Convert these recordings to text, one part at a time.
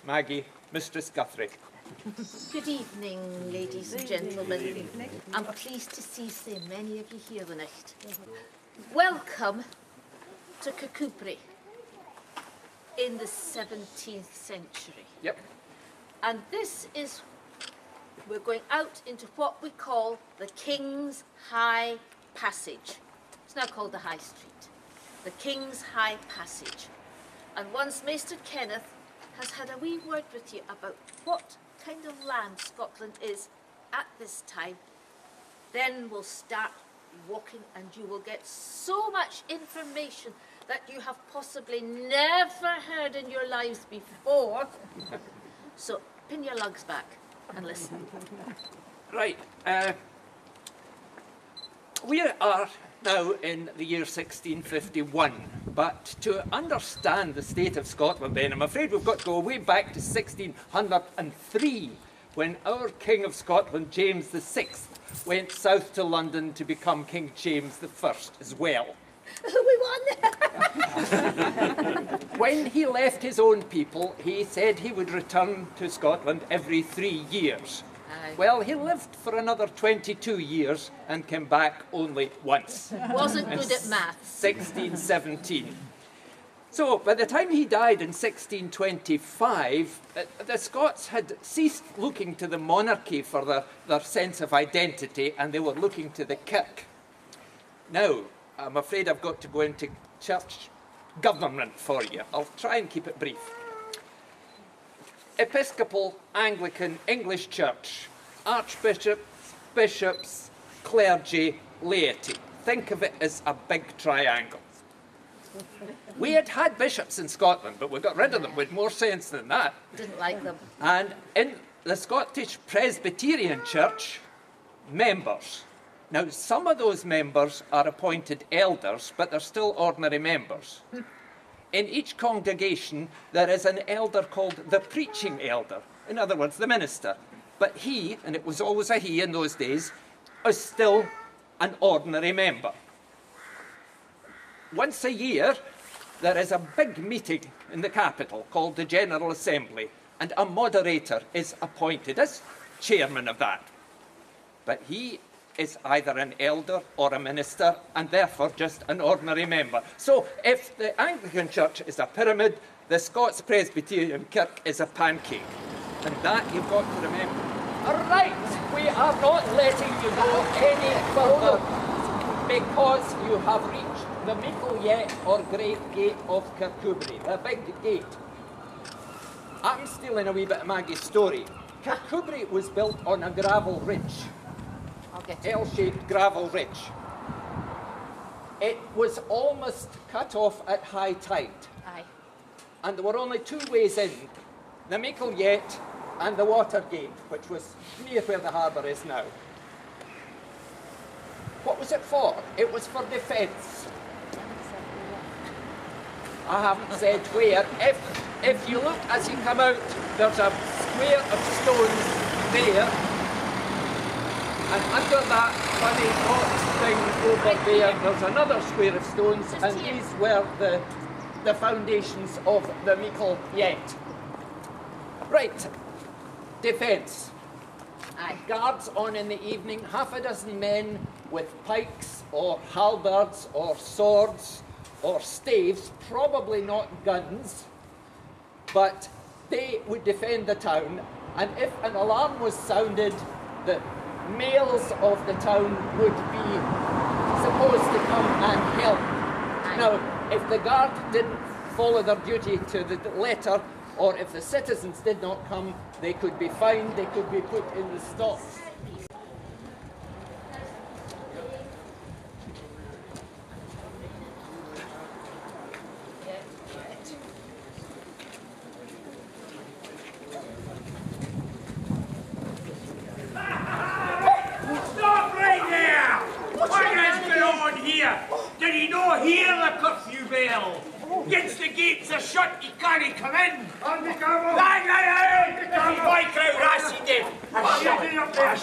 Maggie, Mistress Guthrie. Good evening, ladies and gentlemen. I'm pleased to see so many of you here tonight. Welcome to Kirkcudbright in the 17th century. Yep. And this is, we're going out into what we call the King's High Passage. It's now called the High Street. The King's High Passage. And once Maester Kenneth has had a wee word with you about what kind of land Scotland is at this time, then we'll start walking and you will get so much information that you have possibly never heard in your lives before. So pin your lugs back and listen. Right. We are now in the year 1651, but to understand the state of Scotland then, I'm afraid we've got to go way back to 1603, when our King of Scotland, James VI, went south to London to become King James I as well. We won! When he left his own people, he said he would return to Scotland every 3 years. Aye. Well, he lived for another 22 years and came back only once. Wasn't good at maths. 1617. So, by the time he died in 1625, the Scots had ceased looking to the monarchy for their sense of identity, and they were looking to the kirk. Now, I'm afraid I've got to go into church government for you. I'll try and keep it brief. Episcopal, Anglican, English Church, archbishops, bishops, clergy, laity. Think of it as a big triangle. We had bishops in Scotland, but we got rid of them with more sense than that. Didn't like them. And in the Scottish Presbyterian Church, members. Now, some of those members are appointed elders, but they're still ordinary members. In each congregation, there is an elder called the preaching elder, in other words, the minister. But he, and it was always a he in those days, is still an ordinary member. Once a year, there is a big meeting in the capital called the General Assembly, and a moderator is appointed as chairman of that. But he is either an elder or a minister, and therefore just an ordinary member. So if the Anglican Church is a pyramid, the Scots Presbyterian Kirk is a pancake. And that you've got to remember. All right, we are not letting you go any further because you have reached the Meikle Yett or Great Gate of Kirkcudbright, the big gate. I'm stealing a wee bit of Maggie's story. Kirkcudbright was built on a gravel ridge. L-shaped gravel ridge. It was almost cut off at high tide. Aye. And there were only two ways in, the Meikle Yett and the water gate, which was near where the harbour is now. What was it for? It was for defence. I haven't said where. If you look as you come out, there's a square of stones there. And under that funny box thing over there, there's another square of stones, and these were the foundations of the Meikle Yett. Right, defence. Guards on in the evening, half a dozen men with pikes or halberds or swords or staves, probably not guns, but they would defend the town, and if an alarm was sounded, the males of the town would be supposed to come and help. Now, if the guard didn't follow their duty to the letter, or if the citizens did not come, they could be fined, they could be put in the stocks. Did he not hear the curfew bell? Against the gates are shut, he can't come in. Undercover! Aye! He's my crowd, I see them. I'm shutting up there.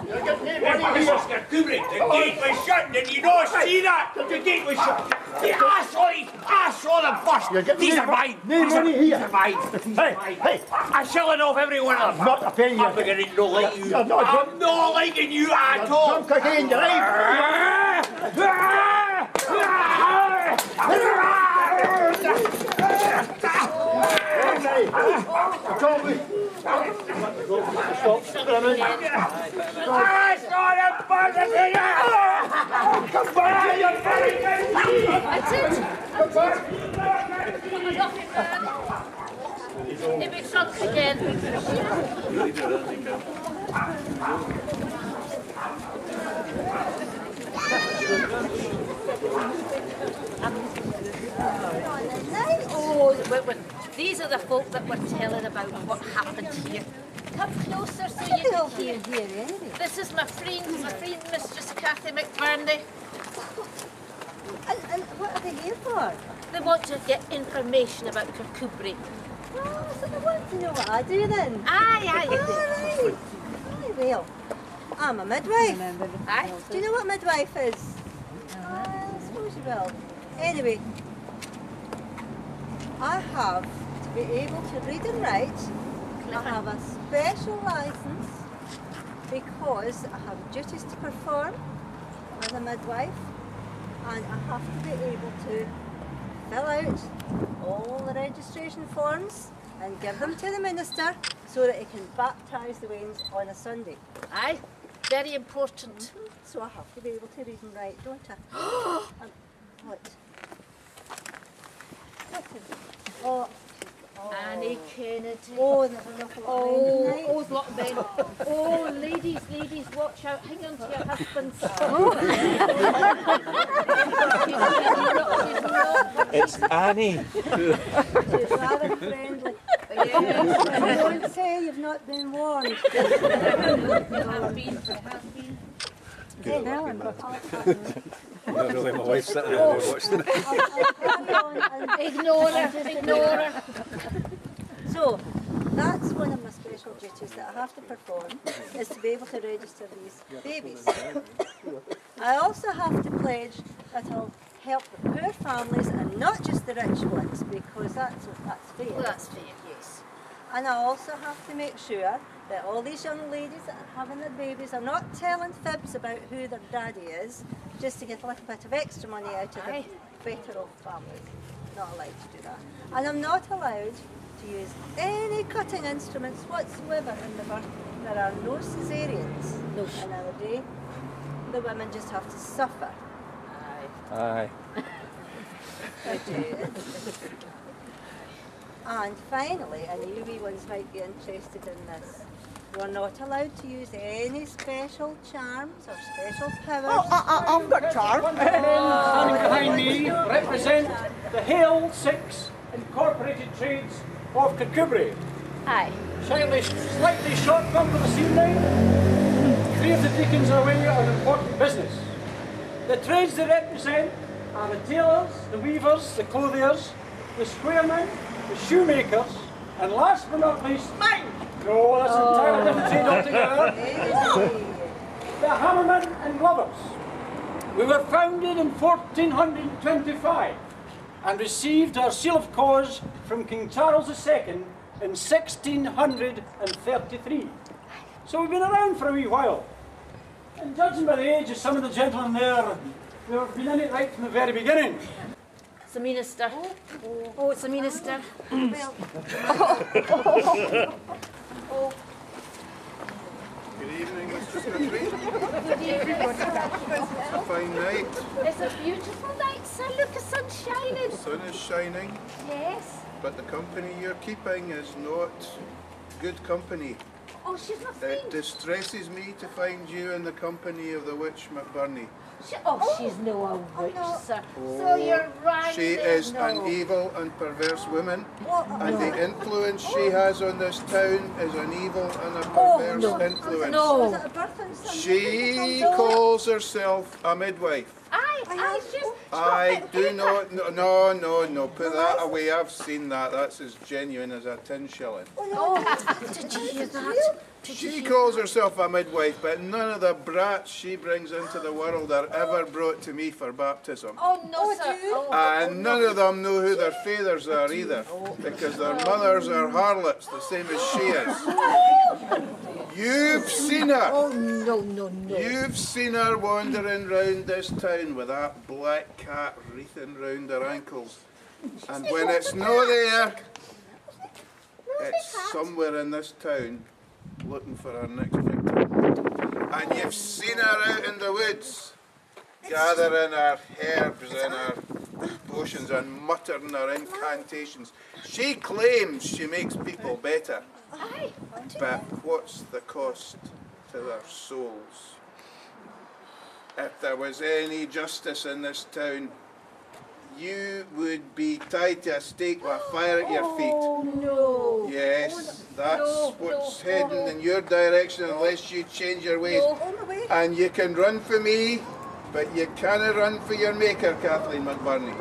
The gate was shut, did you not see that? The gate was shut. The assholes show them first. These are mine. No money These here. are mine. Hey, A shilling off every one of them. not a penny. I'm beginning to like you. I'm not I'm not liking you at all. Come cocaine, you're right. If it's drunk again. These are the folk that were telling about what happened here. Come closer so you can hear. This is my friend Mistress Cathy McBurney. And what are they here for? They want to get information about Kirkcudbright. Oh, so they want to know what I do then? Aye. Aye, well, I'm a midwife. Aye. Do you know what midwife is? I suppose you will. Anyway, I have to be able to read and write. I have a special license because I have duties to perform as a midwife, and I have to be able to fill out all the registration forms and give them to the minister so that he can baptise the weans on a Sunday. Aye. Very important. So I have to be able to read and write, don't I? What? What is it? Oh, Annie Kennedy. oh, there's an awful lot of men tonight. Oh, lot of men. Oh, ladies, watch out. Hang on to your husbands. It's Annie. She's rather friendly. Don't say you've not been warned. It has been. Helen, Not really my wife sitting there watching it. I'll carry on and Ignore her. So, that's one of my special duties that I have to perform, is to be able to register these babies. I also have to pledge that I'll help the poor families and not just the rich ones, because that's fair. Well, that's fair, yes. And I also have to make sure that all these young ladies that are having their babies are not telling fibs about who their daddy is, just to get a little bit of extra money out of the better off families. Not allowed to do that. And I'm not allowed to use any cutting instruments whatsoever in the birth. There are no cesareans in our day. The women just have to suffer. Aye. And finally, and you wee ones might be interested in this, we're not allowed to use any special charms or special powers. I've got charm. Standing behind me represent the Hale 6 Incorporated Trades of Kirkcudbright. Aye. Slightly short-term for the evening. 3 of the deacons are away on important business. The trades they represent are the tailors, the weavers, the clothiers, the squaremen, the shoemakers, and last but not least, mine! No, that's an entirely different trade altogether. The hammermen and glovers. We were founded in 1425 and received our seal of cause from King Charles II in 1633. So we've been around for a wee while. And judging by the age of some of the gentlemen there, we've been in it right from the very beginning. It's the minister. Oh, it's the minister. Well, Good evening, Mr. Kirkcudbright. It's a fine night. It's a beautiful night, sir. Look, the sun's shining. The sun is shining, Yes. but the company you're keeping is not good company. Oh, she's my It friend. distresses me to find you in the company of the witch McBurney. She's no a witch, sir. So you're right. She is an evil and perverse woman, and the influence she has on this town is an evil and a perverse influence. was it a birth and something? She calls herself a midwife. Aye. I do not. No. Put that away. I've seen that. That's as genuine as a 10 shilling. Did you hear that? She calls herself a midwife, but none of the brats she brings into the world are ever brought to me for baptism. Oh, no, sir. And none of them know who their fathers are either, because their mothers are harlots, the same as she is. You've seen her. Oh, no. You've seen her wandering round this town with that black cat wreathing round her ankles. And when it's no there, it's somewhere in this town looking for her next victim. And you've seen her out in the woods, gathering her herbs and her potions and muttering her incantations. She claims she makes people better. But what's the cost to their souls? If there was any justice in this town, you would be tied to a stake with a fire at your feet. Oh, no. Yes, that's what's heading in your direction unless you change your ways. And you can run for me, but you cannot run for your maker, Kathleen McBurney.